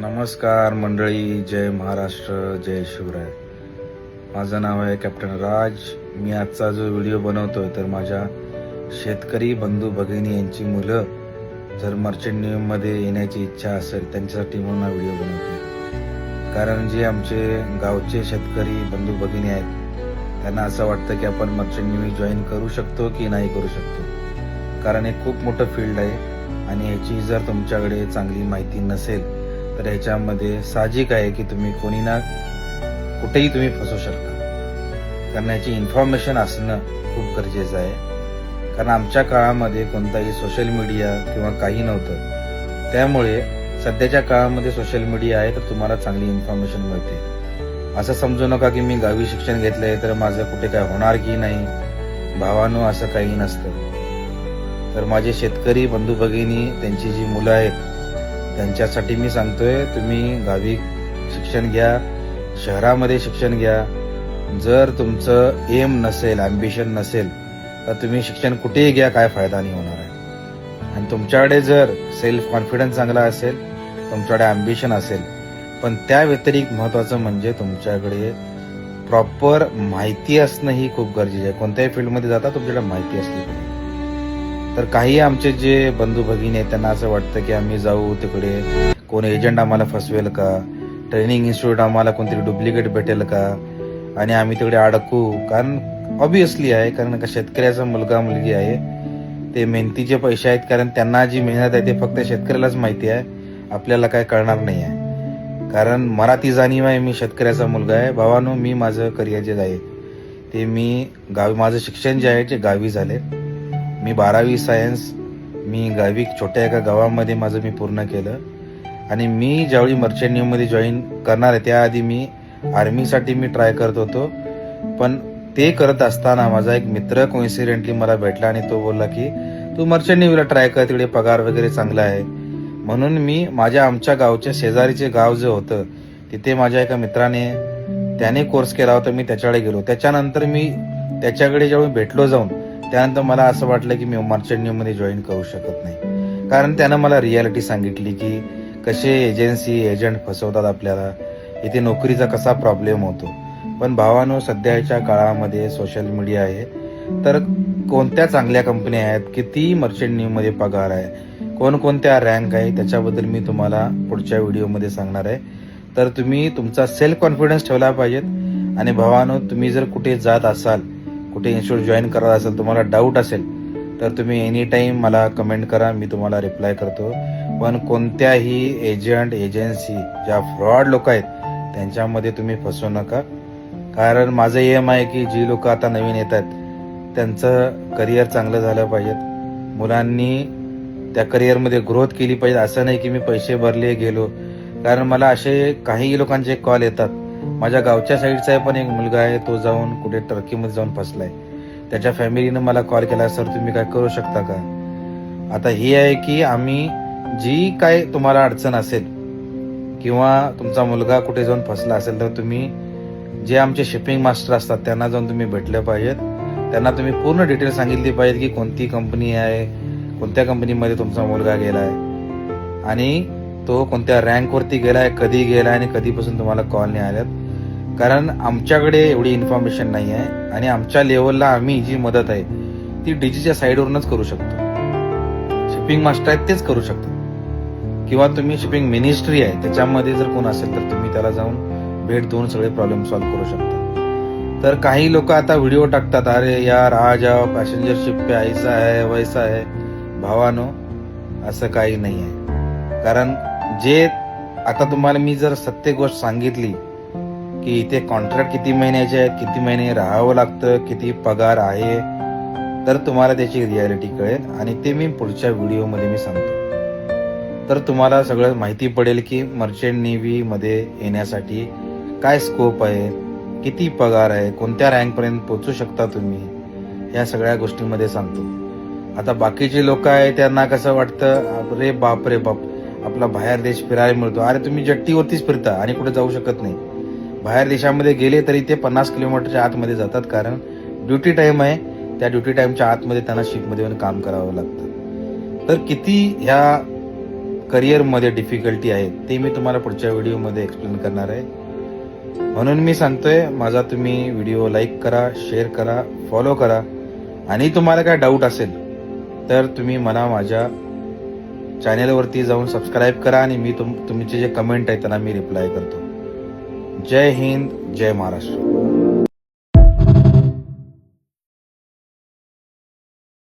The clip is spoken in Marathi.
नमस्कार मंडळी, जय महाराष्ट्र, जय शिवराय. माझं नाव आहे कॅप्टन राज. मी आजचा जो व्हिडिओ बनवतोय तर माझ्या शेतकरी बंधू भगिनी यांची मुलं जर मर्चंट नेव्हीमध्ये येण्याची इच्छा असेल त्यांच्यासाठी म्हणून हा व्हिडिओ बनवतोय. कारण जे आमचे गावचे शेतकरी बंधू भगिनी आहेत त्यांना असं वाटतं की आपण मर्चंट नेव्ही जॉईन करू शकतो की नाही करू शकतो. कारण हे खूप मोठं फील्ड आहे आणि ह्याची जर तुमच्याकडे चांगली माहिती नसेल तर ह्याच्यामध्ये साहजिक आहे की तुम्ही कोणी ना कुठेही तुम्ही फसू शकता. कारण याची इन्फॉर्मेशन असणं खूप गरजेचं आहे. कारण आमच्या काळामध्ये कोणताही सोशल मीडिया किंवा काही नव्हतं. त्यामुळे सध्याच्या काळामध्ये सोशल मीडिया आहे तर तुम्हाला चांगली इन्फॉर्मेशन मिळते. असं समजू नका की मी गावी शिक्षण घेतलंय तर माझं कुठे काय होणार की नाही. भावानो, असं काही नसतं. तर माझे शेतकरी बंधू भगिनी त्यांची जी मुलं आहेत त्यांच्यासाठी मी सांगतोय, तुम्ही गावी शिक्षण घ्या, शहरामध्ये शिक्षण घ्या. जर तुमचं एम नसेल, अँबिशन नसेल तर तुम्ही शिक्षण कुठेही घ्या, काय फायदा नाही होणार आहे. आणि तुमच्याकडे जर सेल्फ कॉन्फिडन्स चांगला असेल, तुमच्याकडे अँबिशन असेल, पण त्या व्यतिरिक्त महत्त्वाचं म्हणजे तुमच्याकडे प्रॉपर माहिती असणं ही खूप गरजेचं आहे. कोणत्याही फील्डमध्ये जाता तुमच्याकडे माहिती असली पाहिजे. तर काही आमचे जे बंधू भगिनी आहेत त्यांना असं वाटतं की आम्ही जाऊ तिकडे, कोण एजंट आम्हाला फसवेल का, ट्रेनिंग इन्स्टिट्यूट आम्हाला कोणतरी डुप्लिकेट भेटेल का आणि आम्ही तिकडे अडकू. कारण ऑब्विसली आहे, कारण का शेतकऱ्याचा मुलगा मुलगी आहे, ते मेहनतीचे पैसे आहेत. कारण त्यांना जी मेहनत आहे ते फक्त शेतकऱ्यालाच माहिती आहे, आपल्याला काय कळणार नाही आहे. कारण मला ती जाणीव आहे, मी शेतकऱ्याचा मुलगा आहे. भावानो, मी माझं करिअर जे आहे ते मी गावी, माझं शिक्षण जे आहे ते गावी झाले. मी 12वी सायन्स मी गावी छोट्या एका गावामध्ये माझं मी पूर्ण केलं. आणि मी ज्यावेळी मर्चंट नेव्हीमध्ये जॉईन करणार आहे त्याआधी मी आर्मीसाठी मी ट्राय करत होतो. पण ते करत असताना माझा एक मित्र कोइन्सिडेंटली मला भेटला आणि तो बोलला की तू मर्चंट नेव्हीला ट्राय कर, तिकडे पगार वगैरे चांगला आहे. म्हणून मी आमच्या गावच्या शेजारीचे गाव जे होतं तिथे माझ्या एका मित्राने त्याने कोर्स केला होता, मी त्याच्याकडे गेलो. त्याच्यानंतर मी त्याच्याकडे जेव्हा भेटलो जाऊन, त्यानंतर मला असं वाटलं की मी मर्चंट नेव्हीमध्ये जॉईन करू शकत नाही. कारण त्यानं मला रियालिटी सांगितली की कसे एजन्सी एजंट फसवतात आपल्याला, इथे नोकरीचा कसा प्रॉब्लेम होतो. पण भावानो, सध्याच्या काळामध्ये सोशल मीडिया आहे तर कोणत्या चांगल्या कंपन्या आहेत, किती मर्चंट नेव्हीमध्ये पगार आहे, कोणकोणत्या रँक आहे, त्याच्याबद्दल मी तुम्हाला पुढच्या व्हिडिओमध्ये सांगणार आहे. तर तुम्ही तुमचा सेल्फ कॉन्फिडन्स ठेवला पाहिजेत. आणि भावानो, तुम्ही जर कुठे जात असाल, कुठे इन्स्टिट्यूट जॉईन करत असाल, तुम्हाला डाऊट असेल तर तुम्ही एनी टाईम मला कमेंट करा, मी तुम्हाला रिप्लाय करतो. पण कोणत्याही एजंट एजन्सी ज्या फ्रॉड लोक आहेत त्यांच्यामध्ये तुम्ही फसू नका. कारण माझं एम आहे की जी लोक आता नवीन येत आहेत त्यांचं करिअर चांगलं झालं पाहिजेत. मुलांनी त्या करिअरमध्ये ग्रोथ केली पाहिजे. असं नाही की मी पैसे भरले गेलो. कारण मला असे काही लोकांचे कॉल येतात. माझ्या गावच्या साईडचा आहे पण एक मुलगा आहे, तो जाऊन कुठे टर्कीमध्ये जाऊन फसलाय. त्याच्या फॅमिलीनं मला कॉल केला, सर तुम्ही काय करू शकता का. आता हे आहे की आम्ही जी काय तुम्हाला अडचण असेल किंवा तुमचा मुलगा कुठे जाऊन फसला असेल तर तुम्ही जे आमचे शिपिंग मास्टर असतात त्यांना जाऊन तुम्ही भेटले पाहिजेत. त्यांना तुम्ही पूर्ण डिटेल सांगितली पाहिजे की कोणती कंपनी आहे, कोणत्या कंपनीमध्ये तुमचा मुलगा गेलाय आणि तो कोणत्या रँकवरती गेलाय, कधी गेलाय आणि कधीपासून तुम्हाला कॉल नाही आल्यात. कारण आमच्याकडे एवढी इन्फॉर्मेशन नाही आहे आणि आमच्या लेवलला आम्ही जी मदत आहे ती डीजीच्या साईडवरूनच करू शकतो. शिपिंग मास्टर आहेत तेच करू शकतात. किंवा तुम्ही शिपिंग मिनिस्ट्री आहे त्याच्यामध्ये जर कोण असेल तर तुम्ही त्याला जाऊन भेट देऊन सगळे प्रॉब्लेम सॉल्व्ह करू शकता. तर काही लोक आता व्हिडिओ टाकतात, अरे यार आ जाओ पॅसेंजर शिप पे ऐसा है वैसा है. भावानो, असं काही नाही आहे. कारण जे आता तुम्हाला मी जर सत्य गोष्ट सांगितली की इथे कॉन्ट्रॅक्ट किती महिन्याचे आहेत, किती महिने राहावं लागतं, किती पगार आहे, तर तुम्हाला त्याची रियालिटी कळेल आणि ते मी पुढच्या व्हिडिओमध्ये मी सांगतो. तर तुम्हाला सगळं माहिती पडेल की मर्चंट नेव्हीमध्ये येण्यासाठी काय स्कोप आहे, किती पगार आहे, कोणत्या रँकपर्यंत पोहोचू शकता तुम्ही, ह्या सगळ्या गोष्टींमध्ये सांगतो. आता बाकीचे लोक आहे त्यांना कसं वाटतं, अरे बाप रे बाप, आपला बाहेर देश फिरायला मिळतो. अरे तुम्ही जट्टीवरतीच फिरता आणि कुठे जाऊ शकत नाही. बाहेर देशामध्ये गेले तरी ते 50 किलोमीटरच्या आतमध्ये जातात. कारण ड्युटी टाईम आहे, त्या ड्युटी टाईमच्या आतमध्ये त्यांना शिपमध्ये येऊन काम करावं लागतं. तर किती ह्या करिअरमध्ये डिफिकल्टी आहे ते मी तुम्हाला पुढच्या व्हिडिओमध्ये एक्सप्लेन करणार आहे. म्हणून मी सांगतोय, माझा तुम्ही व्हिडिओ लाईक करा, शेअर करा, फॉलो करा आणि तुम्हाला काय डाऊट असेल तर तुम्ही मला माझ्या चॅनेलवरती जाऊन सबस्क्राईब करा आणि मी तुमचे जे कमेंट आहे त्यांना मी रिप्लाय करतो. जय हिंद, जय महाराष्ट्र.